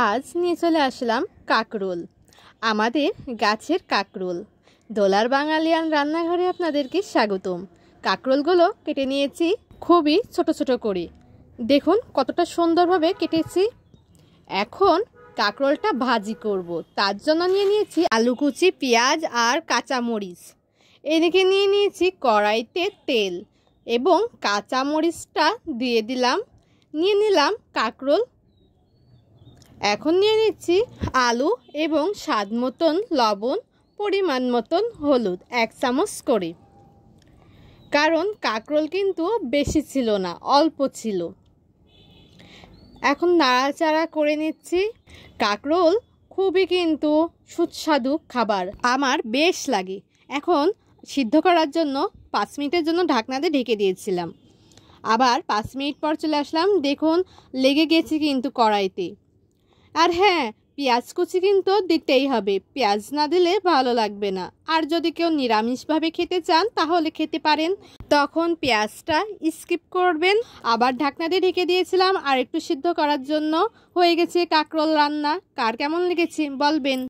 আজ নিয়ে চলে আসলাম কাকরোল। আমাদের গাছের কাকরোল। দোলার বাঙালিয়ান রান্নাঘরে আপনাদেরকে স্বাগতম। কাকরোলগুলো কেটে নিয়েছি খুবই ছোট ছোট করে। দেখুন কতটা সুন্দরভাবে কেটেছি। এখন কাকরোলটা ভাজি করব, তার জন্য নিয়ে নিয়েছি আলু কুচি, পেঁয়াজ আর কাঁচামরিচ। এদিকে নিয়ে নিয়েছি কড়াইতে তেল এবং কাঁচামরিচটা দিয়ে দিলাম। নিয়ে নিলাম কাকরোল। এখন নিয়ে নিচ্ছি আলু এবং স্বাদ মতন লবণ, পরিমাণ মতন হলুদ 1 চামচ করে, কারণ কাকরোল কিন্তু বেশি ছিল না, অল্প ছিল। এখন নাড়াচাড়া করে নিচ্ছি। কাকরোল খুবই কিন্তু সুস্বাদু খাবার, আমার বেশ লাগে। এখন সিদ্ধ করার জন্য 5 মিনিটের জন্য ঢাকনা দিয়ে ঢেকে দিয়েছিলাম। আবার 5 মিনিট পর চলে আসলাম। দেখুন লেগে গেছে কিন্তু কড়াইতে। আর হ্যাঁ, পেঁয়াজ কুচি কিন্তু দিতেই হবে, পেঁয়াজ না দিলে ভালো লাগবে না। আর যদি কেউ নিরামিষভাবে খেতে চান তাহলে খেতে পারেন, তখন পেঁয়াজটা স্কিপ করবেন। আবার ঢাকনা দিয়ে ঢেকে দিয়েছিলাম আর একটু সিদ্ধ করার জন্য। হয়ে গেছে কাকরোল রান্না। কার কেমন লেগেছে বলবেন।